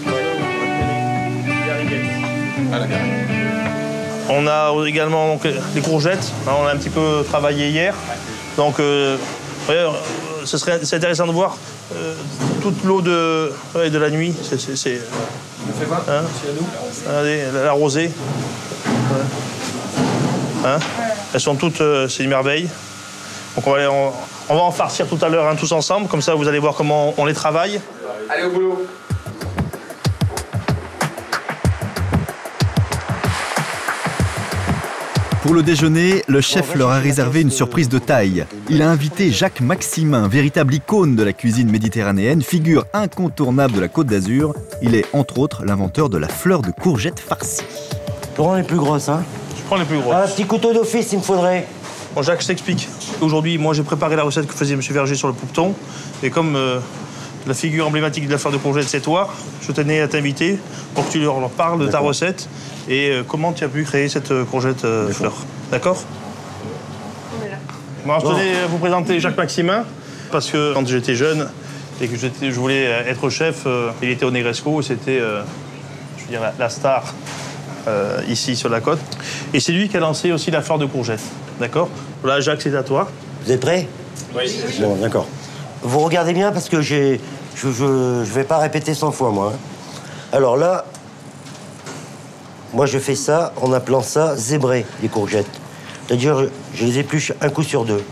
On a également donc, les courgettes. On a un petit peu travaillé hier. Donc, c'est intéressant de voir toute l'eau de la nuit. C'est la rosée. Hein, elles sont toutes, c'est une merveille. Donc on va en farcir tout à l'heure tous ensemble, comme ça vous allez voir comment on les travaille. Allez au boulot. Pour le déjeuner, le chef leur a réservé une surprise de taille. Il a invité Jacques Maximin, véritable icône de la cuisine méditerranéenne, figure incontournable de la Côte d'Azur. Il est entre autres l'inventeur de la fleur de courgette farcie. Prends les plus grosses, hein. Je prends les plus grosses. Un petit couteau d'office, il me faudrait. Bon, Jacques, je t'explique. Aujourd'hui, moi, j'ai préparé la recette que faisait M. Verger sur le poupeton. Et comme La figure emblématique de la fleur de courgette, c'est toi. Je tenais à t'inviter pour que tu leur parles de ta recette et comment tu as pu créer cette courgette fleur. D'accord? Bon, je tenais à vous présenter Jacques Maximin, parce que quand j'étais jeune et que je voulais être chef, il était au Negresco, c'était je veux dire, la star ici sur la côte. Et c'est lui qui a lancé aussi la fleur de courgette. D'accord? Voilà, Jacques, c'est à toi. Vous êtes prêts? Oui. Bon, d'accord. Vous regardez bien parce que je vais pas répéter 100 fois, moi. Alors là, moi je fais ça en appelant ça zébré, les courgettes. C'est-à-dire, je les épluche un coup sur deux.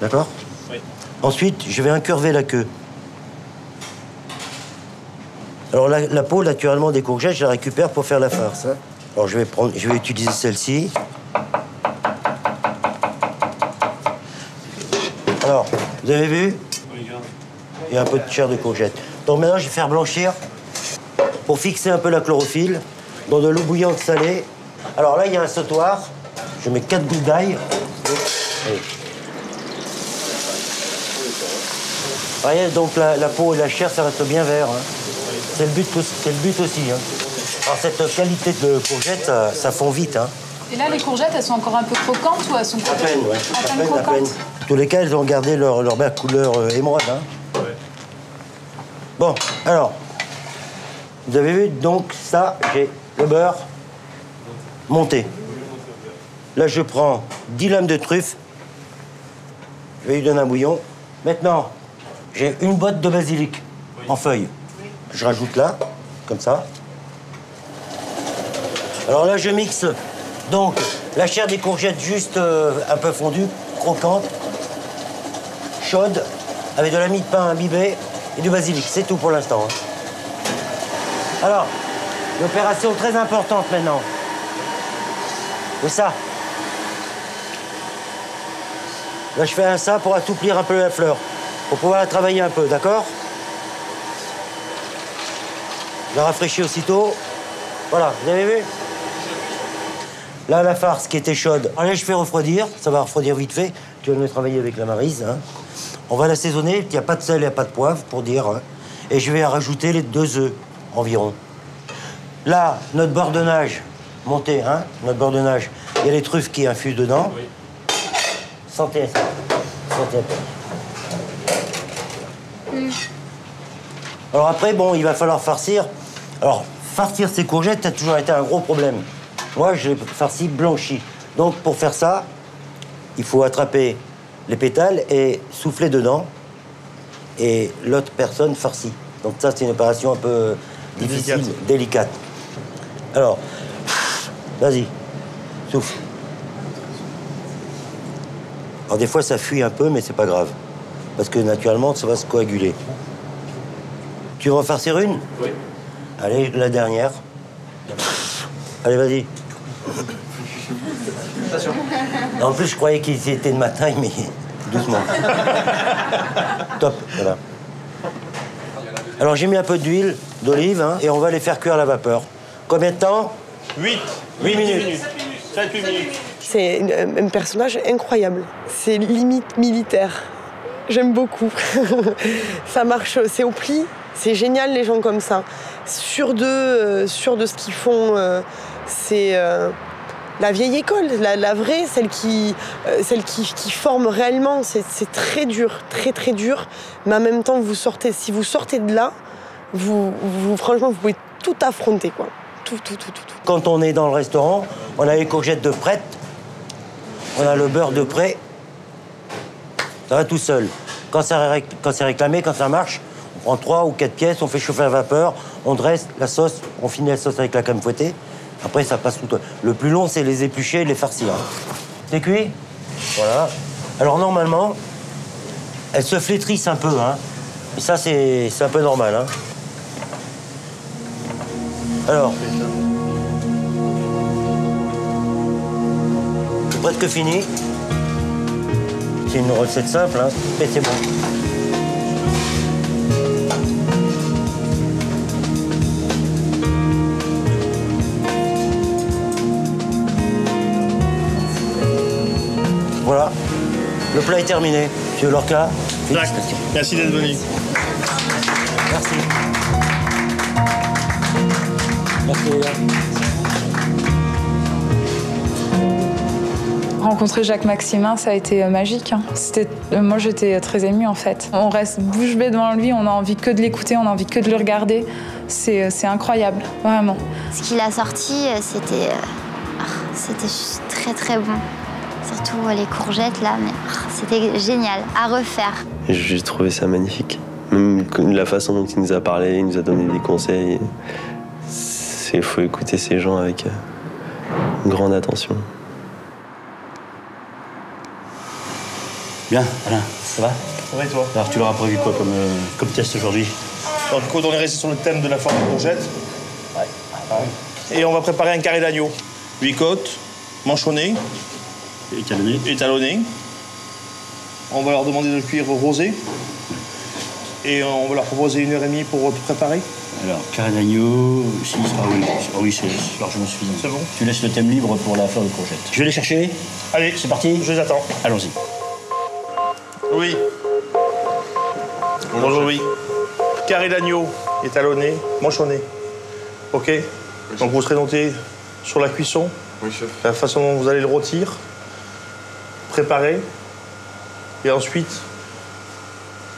D'accord? Oui. Ensuite, je vais incurver la queue. Alors la peau, naturellement, des courgettes, je la récupère pour faire la farce. Hein. Alors je vais utiliser celle-ci. Alors, vous avez vu? Il y a un peu de chair de courgette. Donc maintenant, je vais faire blanchir pour fixer un peu la chlorophylle dans de l'eau bouillante salée. Alors là, il y a un sautoir. Je mets 4 gouttes d'ail. Voyez, donc la peau et la chair, ça reste bien vert. Hein. C'est le but aussi. Hein. Alors cette qualité de courgette, ça fond vite. Hein. Et là, les courgettes, elles sont encore un peu croquantes ou elles sont à peine, ouais. À peine. En tous les cas, elles ont gardé leur belle couleur émeraude. Hein. Ouais. Bon, alors, vous avez vu, donc ça, j'ai le beurre monté. Là, je prends 10 lames de truffe. Je vais lui donner un bouillon. Maintenant, j'ai une botte de basilic en feuilles. Je rajoute là, comme ça. Alors là, je mixe donc la chair des courgettes juste un peu fondue, croquante, chaude, avec de la mie de pain imbibée et du basilic. C'est tout pour l'instant. Hein. Alors, l'opération très importante maintenant. C'est ça. Là, je fais un ça pour assouplir un peu la fleur, pour pouvoir la travailler un peu, d'accord? Je la rafraîchis aussitôt. Voilà, vous avez vu? Là, la farce qui était chaude. Allez, je fais refroidir. Ça va refroidir vite fait. Tu vas me travailler avec la Maryse. Hein. On va l'assaisonner. Il n'y a pas de sel, il n'y a pas de poivre, pour dire. Hein. Et je vais rajouter les 2 œufs environ. Là, notre beurre de nage monté, hein, notre beurre de nage. Il y a les truffes qui infusent dedans. Oui. Sentez ça. Sentez un peu. Alors après, bon, il va falloir farcir. Alors, farcir ces courgettes, ça a toujours été un gros problème. Moi, je les farcis blanchis. Donc, pour faire ça, il faut attraper les pétales et souffler dedans. Et l'autre personne farcit. Donc ça, c'est une opération un peu difficile, délicate. Alors, vas-y, souffle. Alors des fois, ça fuit un peu, mais c'est pas grave. Parce que naturellement, ça va se coaguler. Tu veux en farcir une? Oui. Allez, la dernière. Allez, vas-y. En plus, je croyais qu'il était de ma taille, mais doucement. Top, voilà. Alors, j'ai mis un peu d'huile d'olive, hein, et on va les faire cuire à la vapeur. Combien de temps? 8 minutes. 7-8 minutes. C'est un personnage incroyable. C'est limite militaire. J'aime beaucoup. Ça marche, c'est au pli. C'est génial, les gens comme ça. Sûrs de ce qu'ils font, c'est la vieille école, la vraie, celle qui forme réellement. C'est très dur, très dur. Mais en même temps, si vous sortez de là, franchement, vous pouvez tout affronter, quoi. Tout. Quand on est dans le restaurant, on a les courgettes de prête, on a le beurre de prêt. Ça va tout seul. Quand c'est réclamé, quand ça marche, on prend 3 ou 4 pièces, on fait chauffer à la vapeur, on dresse la sauce, on finit la sauce avec la crème fouettée. Après, ça passe tout. Le plus long, c'est les éplucher et les farcir. C'est cuit? Voilà. Alors, normalement, elles se flétrissent un peu. Hein. Et ça, c'est un peu normal. Hein. Alors, c'est presque fini. C'est une recette simple, hein, mais c'est bon. Voilà, le plat est terminé. Monsieur Lorca, félicitations. Merci d'être venu. Merci. Rencontrer Jacques Maximin, ça a été magique. Moi, j'étais très émue, en fait. On reste bouche bée devant lui, on a envie que de l'écouter, on a envie que de le regarder. C'est incroyable, vraiment. Ce qu'il a sorti, c'était juste très, très bon. Surtout les courgettes, là, mais c'était génial, à refaire. J'ai trouvé ça magnifique. Même la façon dont il nous a parlé, il nous a donné des conseils. Il faut écouter ces gens avec une grande attention. Bien, Alain, ça va? Ouais, toi. Alors, tu leur as prévu quoi comme test aujourd'hui? Alors, du coup, on est resté sur le thème de la forme de courgette. Ouais. Et on va préparer un carré d'agneau. 8 côtes, manchonnées. Étalonnées. On va leur demander de cuire rosé. Et on va leur proposer 1h30 pour tout préparer. Alors, carré d'agneau, 6, oui, c'est largement suffisant. C'est bon. Tu laisses le thème libre pour la fleur de courgette. Je vais les chercher. Allez, c'est parti. Je les attends. Allons-y. Oui. Bonjour, oui. Carré d'agneau, étalonné, manchonné. OK. Donc vous serez noté sur la cuisson. Oui, chef. La façon dont vous allez le rôtir. Préparer. Et ensuite,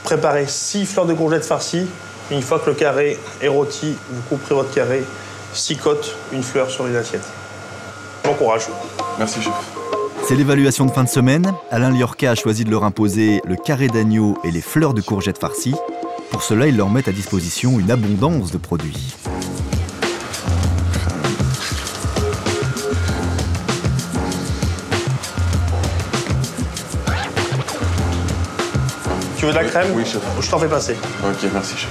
préparer 6 fleurs de courgettes farcies. Une fois que le carré est rôti, vous couperez votre carré, 6 côtes, une fleur sur une assiette. Bon courage. Merci, chef. C'est l'évaluation de fin de semaine. Alain Liorca a choisi de leur imposer le carré d'agneau et les fleurs de courgettes farcies. Pour cela, ils leur mettent à disposition une abondance de produits. Tu veux de la crème? Oui, chef. Je t'en fais passer. Ok, merci, chef.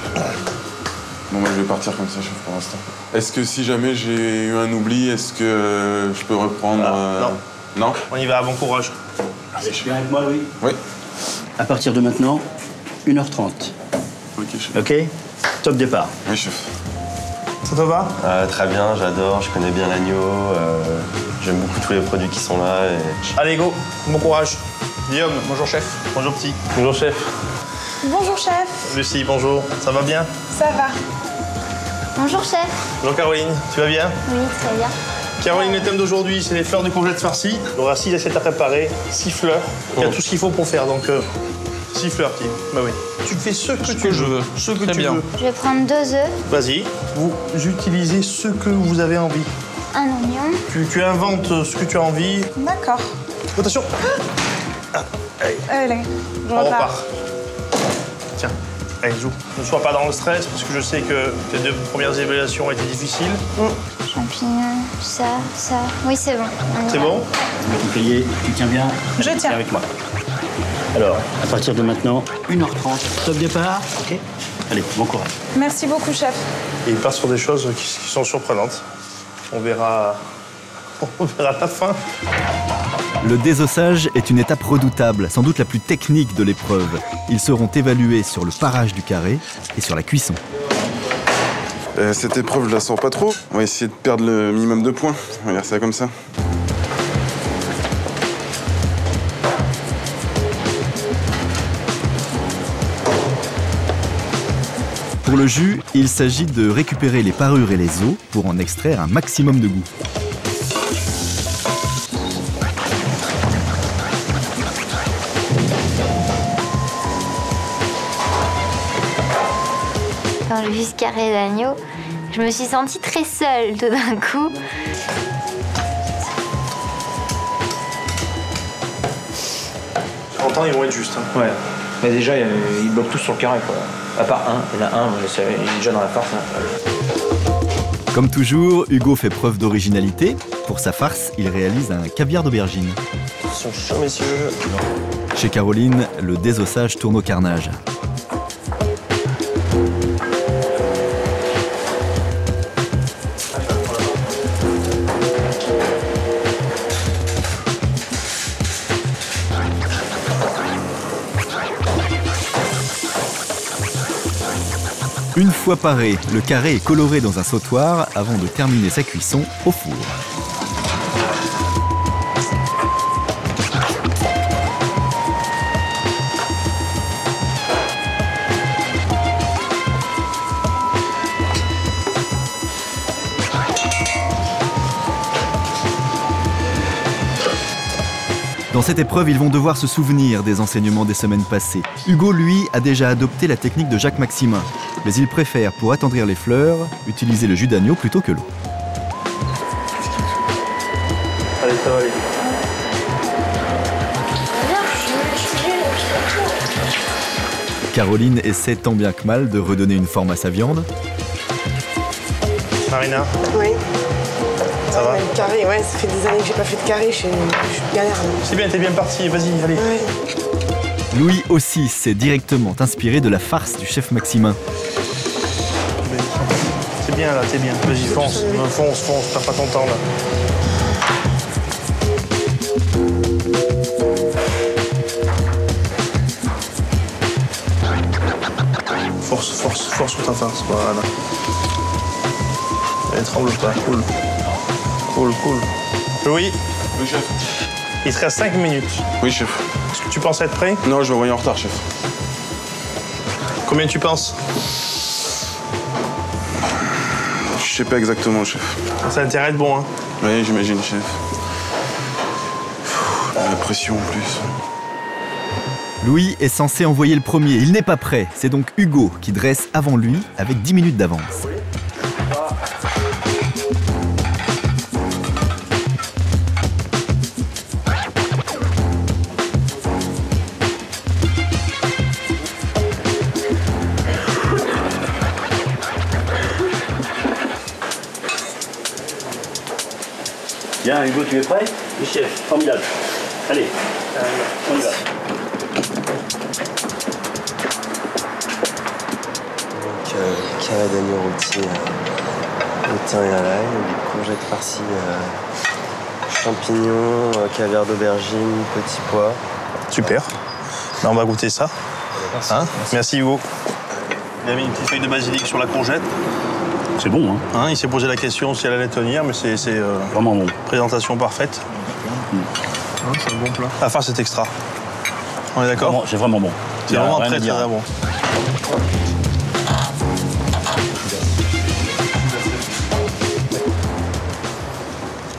Bon, moi, je vais partir comme ça, chef, pour l'instant. Est-ce que si jamais j'ai eu un oubli, est-ce que je peux reprendre Non. Non? On y va, bon courage. Tu viens avec moi, Louis? Oui. À partir de maintenant, 1h30. Ok, chef. Ok? Top départ. Oui, chef. Ça te va? Très bien, j'adore, je connais bien l'agneau. J'aime beaucoup tous les produits qui sont là. Allez, go. Bon courage. Guillaume, bonjour chef. Bonjour petit. Bonjour chef. Bonjour chef. Lucie, bonjour. Ça va bien? Ça va. Bonjour chef. Bonjour Caroline, tu vas bien? Oui, très bien. Caroline, le thème d'aujourd'hui, c'est les fleurs de courgettes farcies. Il y aura 6 assiettes à préparer, 6 fleurs. Il y a tout ce qu'il faut pour faire, donc 6 fleurs, Tim. Bah oui. Tu fais ce que tu veux. Ce que tu veux. Je vais prendre 2 œufs. Vas-y, vous utilisez ce que vous avez envie. Un oignon. Tu inventes ce que tu as envie. D'accord. Attention. Allez, je On repars. repart. Tiens, allez, joue. Ne sois pas dans le stress, parce que je sais que tes 2 premières évaluations ont été difficiles. Champignons, ça. Oui, c'est bon. C'est bon? Tu mets ton cahier, tu tiens bien. Je tiens. Viens avec moi. Alors, à partir de maintenant, 1h30, top départ. Ok? Allez, bon courage. Merci beaucoup chef. Et il part sur des choses qui sont surprenantes. On verra la fin. Le désossage est une étape redoutable, sans doute la plus technique de l'épreuve. Ils seront évalués sur le parage du carré et sur la cuisson. Cette épreuve, je la sens pas trop. On va essayer de perdre le minimum de points. Regarde ça comme ça. Pour le jus, il s'agit de récupérer les parures et les os pour en extraire un maximum de goût. Quand j'ai vu ce carré d'agneau, je me suis sentie très seule tout d'un coup. En temps, ils vont être justes. Hein. Ouais. Mais déjà, ils bloquent tous sur le carré, quoi. À part un. Il y en a un, il est déjà dans la farce. Hein. Comme toujours, Hugo fait preuve d'originalité. Pour sa farce, il réalise un caviar d'aubergine. Ils sont chauds, messieurs. Chez Caroline, le désossage tourne au carnage. Une fois paré, le carré est coloré dans un sautoir avant de terminer sa cuisson au four. Dans cette épreuve, ils vont devoir se souvenir des enseignements des semaines passées. Hugo, lui, a déjà adopté la technique de Jacques Maximin, mais il préfère, pour attendrir les fleurs, utiliser le jus d'agneau plutôt que l'eau. Allez, ça va aller. Caroline essaie tant bien que mal de redonner une forme à sa viande. Marina? Oui. Ça va? Le carré, ouais, ça fait des années que j'ai pas fait de carré, je suis galère. C'est bien, t'es bien parti, vas-y, allez. Ouais. Louis aussi s'est directement inspiré de la farce du chef Maximin. C'est bien là, t'es bien. Vas-y, fonce, t'as pas ton temps là. Force sur ta farce, voilà. Allez, tremble pas, cool. Louis? Oui, chef. Il te reste 5 minutes. Oui, chef. Est-ce que tu penses être prêt? Non, je vais envoyer en retard, chef. Combien tu penses? Je sais pas exactement, chef. Ça a intérêt à être bon, hein? Oui, j'imagine, chef. La pression en plus. Louis est censé envoyer le premier, il n'est pas prêt. C'est donc Hugo qui dresse avant lui avec 10 minutes d'avance. Bien, Hugo, tu es prêt? Le chef, formidable. Allez, on y va. Donc, carré d'agneau rôti au thym et à l'ail, des courgettes farcies, champignons, caviar d'aubergine, petits pois. Super. Là, on va goûter ça. Hein? Merci Hugo. Il a mis une petite feuille de basilic sur la courgette. C'est bon, hein? Il s'est posé la question si elle allait tenir, mais c'est vraiment bon. Présentation parfaite. C'est un bon plat. La farce est extra. On est d'accord? C'est vraiment bon. C'est vraiment très bon.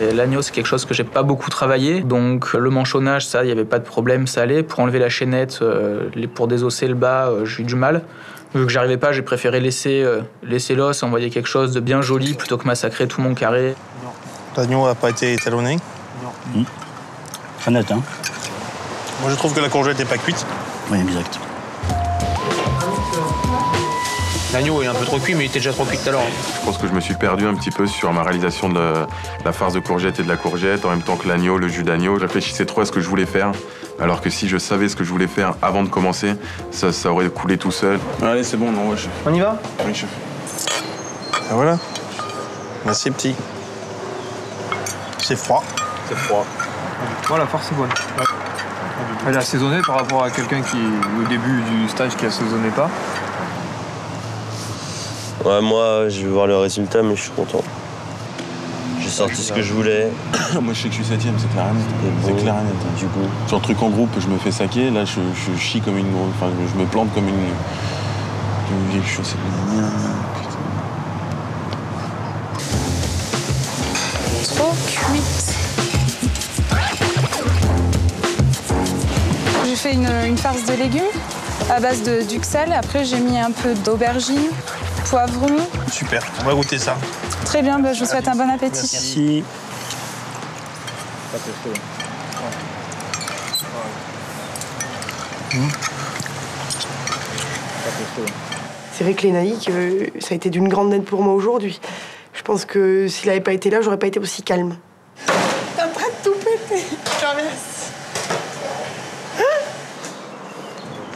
L'agneau, c'est quelque chose que j'ai pas beaucoup travaillé, donc le manchonnage, ça, il n'y avait pas de problème, ça allait. Pour enlever la chaînette, pour désosser le bas, j'ai eu du mal. Vu que j'arrivais pas, j'ai préféré laisser l'os, envoyer quelque chose de bien joli plutôt que massacrer tout mon carré. L'agneau n'a pas été étalonné? Non. Très net, hein? Moi, je trouve que la courgette n'est pas cuite. Oui, exact. L'agneau est un peu trop cuit, mais il était déjà trop cuit tout à l'heure. Je pense que je me suis perdu un petit peu sur ma réalisation de la farce de courgette et de la courgette, en même temps que l'agneau, le jus d'agneau. Je réfléchissais trop à ce que je voulais faire, alors que si je savais ce que je voulais faire avant de commencer, ça aurait coulé tout seul. Allez, c'est bon, non, ouais, chef. On y va? Oui, chef. Et voilà. Merci, petit. C'est froid. C'est froid. Moi, la farce est bonne. Ouais. Elle est assaisonnée par rapport à quelqu'un qui, au début du stage, qui assaisonnait pas. Ouais, moi, je vais voir le résultat, mais je suis content. J'ai sorti ce que je voulais. Moi, je sais que je suis 7ème, c'est clair et net. C'est clair et net. Du coup. Sur le truc en groupe, je me fais saquer. Là, je chie comme une... Enfin, je me plante comme une vieille chaussée. Trop cuite. J'ai fait une farce de légumes à base d'uxelles. Après, j'ai mis un peu d'aubergine, poivron. Super, on va goûter ça. Très bien, je vous souhaite un bon appétit. Merci. C'est vrai que les naïcs, ça a été d'une grande aide pour moi aujourd'hui. Je pense que s'il n'avait pas été là, j'aurais pas été aussi calme. T'es en train de tout péter. Je remercie.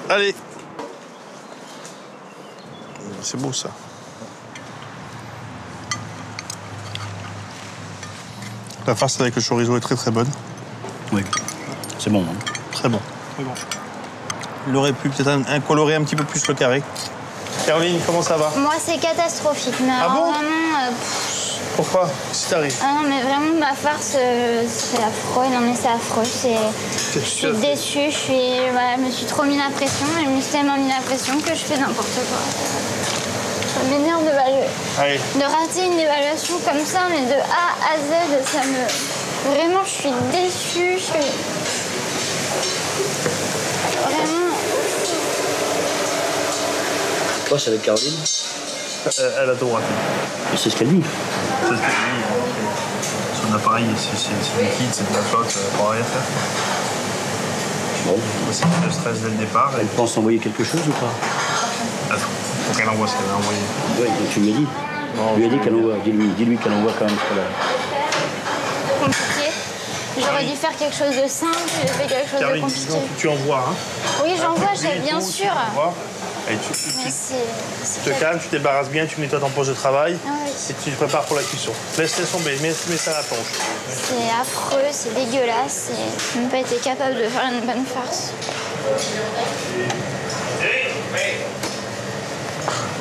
Allez. C'est beau ça. La farce avec le chorizo est très très bonne. Oui, c'est bon. Hein. Très bon. Très bon. Il aurait pu peut-être colorer un petit peu plus le carré. Caroline, comment ça va? Moi, c'est catastrophique. Mais ah bon? Vraiment, pourquoi? Qu'est-ce qui t'arrive? Ah non, mais vraiment, ma farce, c'est affreux. Non, mais c'est affreux. Je suis déçue. Voilà, je me suis trop mis la pression. Et je me suis tellement mis la pression que je fais n'importe quoi. Ça m'énerve de rater une évaluation comme ça, mais de A à Z, ça me... Vraiment, je suis déçue. bosse avec Caroline? Elle adore. C'est ce qu'elle dit. C'est ce qu'elle dit. Son appareil, c'est liquide, c'est de la flotte, elle ne pourra rien faire. Bon. C'est le stress dès le départ. Elle pense envoyer quelque chose ou pas? Il faut qu'elle envoie ce qu'elle a envoyé. Oui, donc tu lui as dit. Non, lui as dit qu'elle envoie. Dis-lui qu'elle envoie quand même ce qu'elle a. Compliqué. J'aurais dû faire quelque chose de simple, j'ai fait quelque chose de compliqué. Tu envoies, hein? Oui, j'envoie, bien sûr. Et tu te calmes, tu te débarrasses bien, tu nettoies ton poste de travail et tu te prépares pour la cuisson. Laisse tomber, mets ça à la planche. C'est affreux, c'est dégueulasse. J'ai même pas été capable de faire une bonne farce.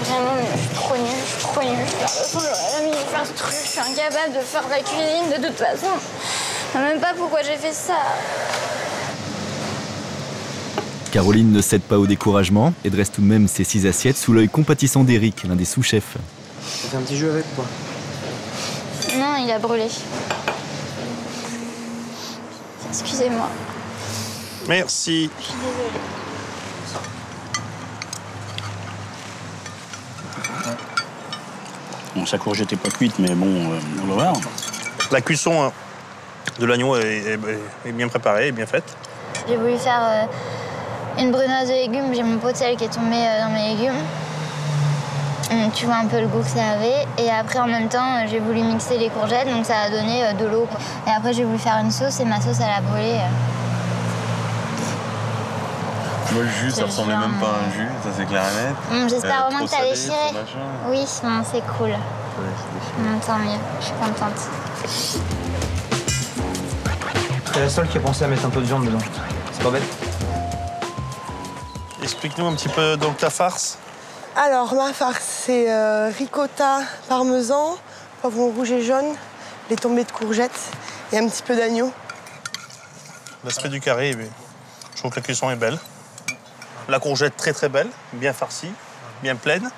Vraiment, mais je suis trop nulle, je suis trop nulle. De toute façon, j'aurais jamais dû faire ce truc. Je suis incapable de faire la cuisine de toute façon. Je sais même pas pourquoi j'ai fait ça. Caroline ne cède pas au découragement et dresse tout de même ses 6 assiettes sous l'œil compatissant d'Éric, l'un des sous-chefs. T'as fait un petit jeu avec quoi? Non, il a brûlé. Excusez-moi. Merci. Je suis désolée. Bon, sa courgette n'est pas cuite, mais bon, on va voir. La cuisson de l'agneau est bien préparée, est bien faite. J'ai voulu faire une brunoise de légumes. J'ai mon pot de sel qui est tombé dans mes légumes. Tu vois un peu le goût que ça avait. Et après, en même temps, j'ai voulu mixer les courgettes, donc ça a donné de l'eau. Et après, j'ai voulu faire une sauce et ma sauce, elle a brûlé. Moi, le jus, ça ressemblait même pas à un jus, ça c'est clair et net. J'espère au moins que t'as déchiré. Oui, bon, c'est cool. Tant mieux, je suis contente. C'est la seule qui a pensé à mettre un peu de viande dedans. C'est pas bête. Explique-nous un petit peu donc ta farce. Alors, ma farce, c'est ricotta, parmesan, poivron rouge et jaune, les tombées de courgettes et un petit peu d'agneau. L'aspect du carré, je trouve que la cuisson est belle. La courgette très très belle, bien farcie, bien pleine.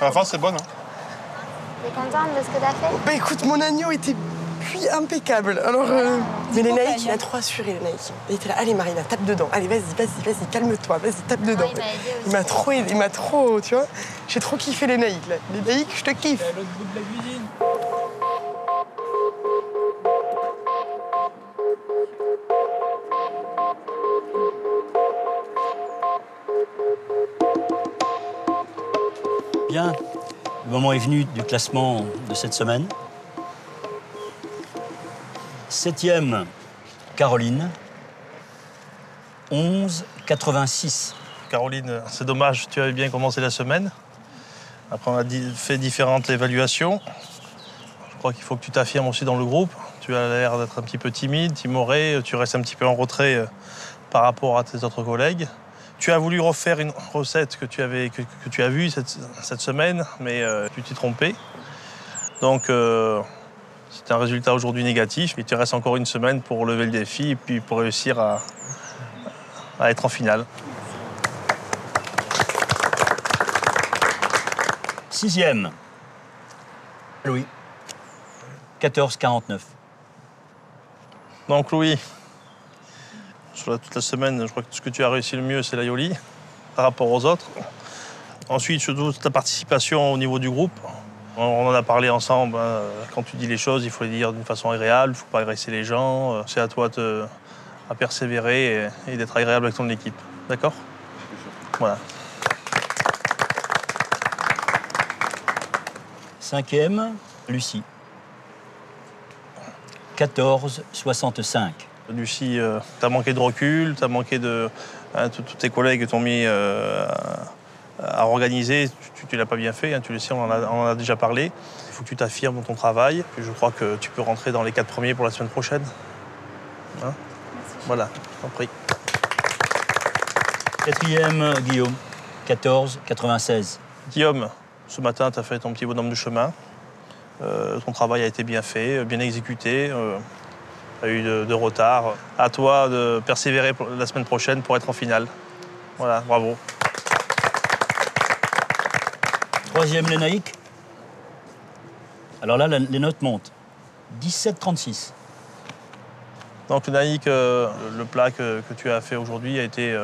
La farce c'est bonne. Hein. T'es contente de ce que t'as fait? Bah écoute, mon agneau était cuit impeccable. Alors, mais les naïcs, il a trop assuré, les naïcs. Il était là, allez Marina, tape dedans. Allez, vas-y, calme-toi, vas-y, tape dedans. Ouais, il m'a trop aidé, tu vois. J'ai trop kiffé les naïcs, là. Les naïcs, je te kiffe. À l'autre bout de la cuisine. Bien, le moment est venu du classement de cette semaine. 7e, Caroline, 11,86. Caroline, c'est dommage, tu avais bien commencé la semaine. Après, on a fait différentes évaluations. Je crois qu'il faut que tu t'affirmes aussi dans le groupe. Tu as l'air d'être un petit peu timide, timoré, tu restes un petit peu en retrait par rapport à tes autres collègues. Tu as voulu refaire une recette que tu as vue cette semaine, mais tu t'es trompé. Donc, c'est un résultat aujourd'hui négatif. Il te reste encore une semaine pour relever le défi et puis pour réussir à être en finale. 6e, Louis, 14,49. Donc, Louis, sur toute la semaine, je crois que ce que tu as réussi le mieux, c'est l'aioli par rapport aux autres. Ensuite, surtout ta participation au niveau du groupe. On en a parlé ensemble. Hein. Quand tu dis les choses, il faut les dire d'une façon agréable. Il ne faut pas agresser les gens. C'est à toi de persévérer et d'être agréable avec ton équipe. D'accord? Voilà. 5e, Lucie, 14,65. Lucie, tu as manqué de recul, tu as manqué de... Hein, tous tes collègues t'ont mis à organiser, tu ne l'as pas bien fait, hein, tu le sais, on en a déjà parlé. Il faut que tu t'affirmes dans ton travail. Puis je crois que tu peux rentrer dans les 4 premiers pour la semaine prochaine. Hein? Voilà, je t'en prie. 4e, Guillaume, 14,96. Guillaume, ce matin, tu as fait ton petit bonhomme de chemin. Ton travail a été bien fait, bien exécuté. Pas eu de retard. À toi de persévérer la semaine prochaine pour être en finale. Voilà, bravo. 3e, Lénaïque. Alors là, les notes montent. 17,36. Donc, Lénaïque, le plat que tu as fait aujourd'hui a été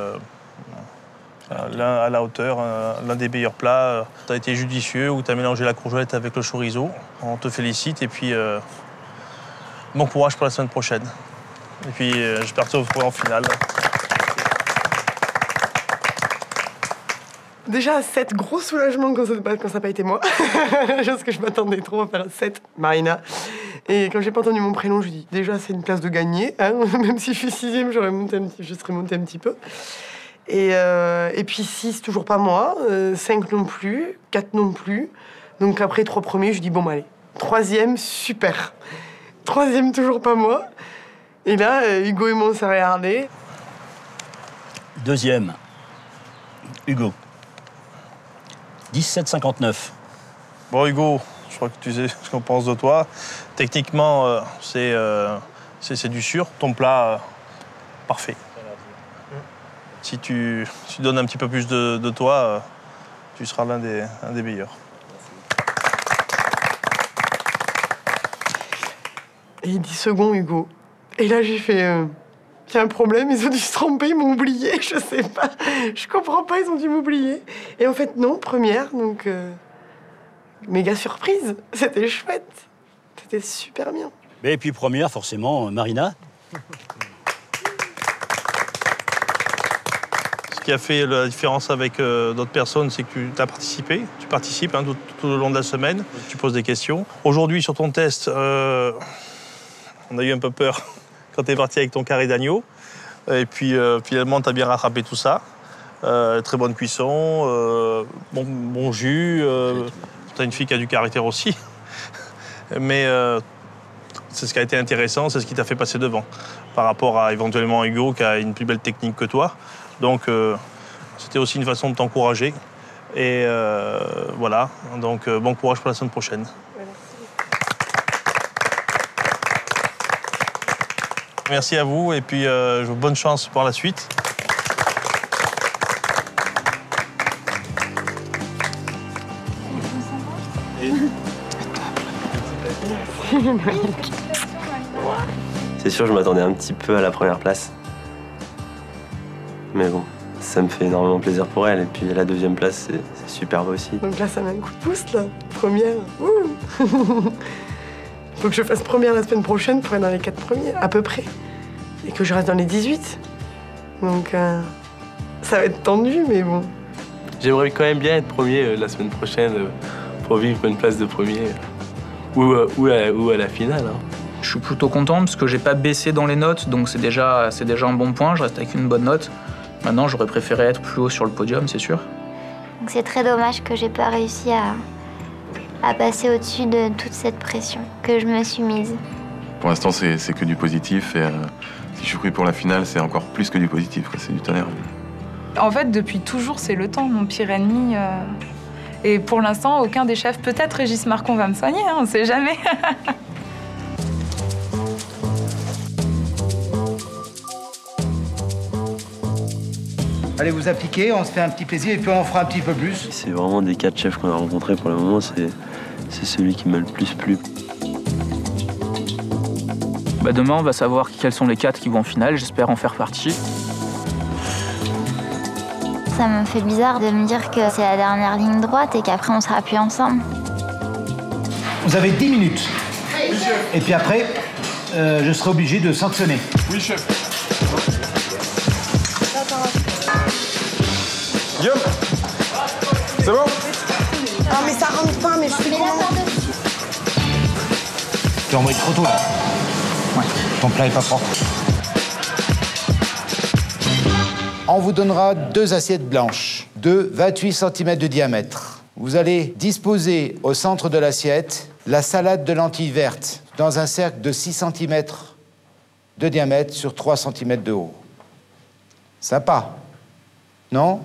L'un à la hauteur, l'un des meilleurs plats. Tu as été judicieux, où tu as mélangé la courgette avec le chorizo. On te félicite et puis bon courage pour la semaine prochaine. Et puis j'espère te retrouver en finale. Déjà, 7, gros soulagement quand ça n'a pas été moi. Parce que je m'attendais trop à faire 7, Marina. Et quand j'ai pas entendu mon prénom, je dis déjà, c'est une place de gagner. Hein. Même si je suis 6e, je serais montée un petit peu. Et puis 6, toujours pas moi. 5 non plus. 4 non plus. Donc après 3 premiers, je dis bon, bah, allez. 3e, super. 3e, toujours pas moi. Et là, Hugo et moi, on s'est regardés. 2e, Hugo. 17,59. Bon, Hugo, je crois que tu sais ce qu'on pense de toi. Techniquement, c'est du sûr. Ton plat, parfait. Si tu donnes un petit peu plus de toi, tu seras l'un des meilleurs. Et 10 secondes, Hugo. Et là, j'ai fait... Il y a un problème, ils ont dû se tromper, ils m'ont oublié, je sais pas. Je comprends pas, ils ont dû m'oublier. Et en fait, non, première, donc... méga surprise. C'était chouette. C'était super bien. Et puis première, forcément, Marina. Ce qui a fait la différence avec d'autres personnes, c'est que tu as participé. Tu participes hein, tout au long de la semaine. Tu poses des questions. Aujourd'hui, sur ton test, on a eu un peu peur quand tu es parti avec ton carré d'agneau. Et puis, finalement, tu as bien rattrapé tout ça. Très bonne cuisson, bon jus. Tu as une fille qui a du caractère aussi. Mais c'est ce qui a été intéressant, c'est ce qui t'a fait passer devant. Par rapport à éventuellement Hugo, qui a une plus belle technique que toi. Donc, c'était aussi une façon de t'encourager. Et voilà. Donc, bon courage pour la semaine prochaine. Merci à vous et puis bonne chance pour la suite. C'est sûr, je m'attendais un petit peu à la première place. Mais bon, ça me fait énormément plaisir pour elle. Et puis la 2e place, c'est superbe aussi. Donc là, ça met un coup de pouce, là. Première. Faut que je fasse première la semaine prochaine pour être dans les 4 premiers, à peu près. Et que je reste dans les 18. Donc, ça va être tendu, mais bon. J'aimerais quand même bien être premier la semaine prochaine pour vivre une place de premier ou à la finale. Hein. Je suis plutôt content parce que j'ai pas baissé dans les notes, donc c'est déjà un bon point. Je reste avec une bonne note. Maintenant, j'aurais préféré être plus haut sur le podium, c'est sûr. Donc c'est très dommage que j'ai pas réussi à passer au-dessus de toute cette pression que je me suis mise. Pour l'instant, c'est que du positif. Et si je suis pris pour la finale, c'est encore plus que du positif. C'est du tonnerre. En fait, depuis toujours, c'est le temps, mon pire ennemi. Et pour l'instant, aucun des chefs, peut-être Régis Marcon va me soigner, hein, on ne sait jamais. Allez vous appliquer, on se fait un petit plaisir et puis on en fera un petit peu plus. C'est vraiment des 4 chefs qu'on a rencontrés pour le moment, c'est celui qui m'a le plus plu. Demain, on va savoir quels sont les 4 qui vont en finale, j'espère en faire partie. Ça me fait bizarre de me dire que c'est la dernière ligne droite et qu'après on sera plus ensemble. Vous avez 10 minutes. Oui, chef. Et puis après, je serai obligé de sanctionner. Oui, chef. Guillaume, c'est bon? Ah, mais ça rentre pas, mais je suis comment? Tu embriques trop tôt, là. Ouais, ton plat est pas propre. On vous donnera 2 assiettes blanches de 28 cm de diamètre. Vous allez disposer au centre de l'assiette la salade de lentilles vertes dans un cercle de 6 cm de diamètre sur 3 cm de haut. Sympa, non?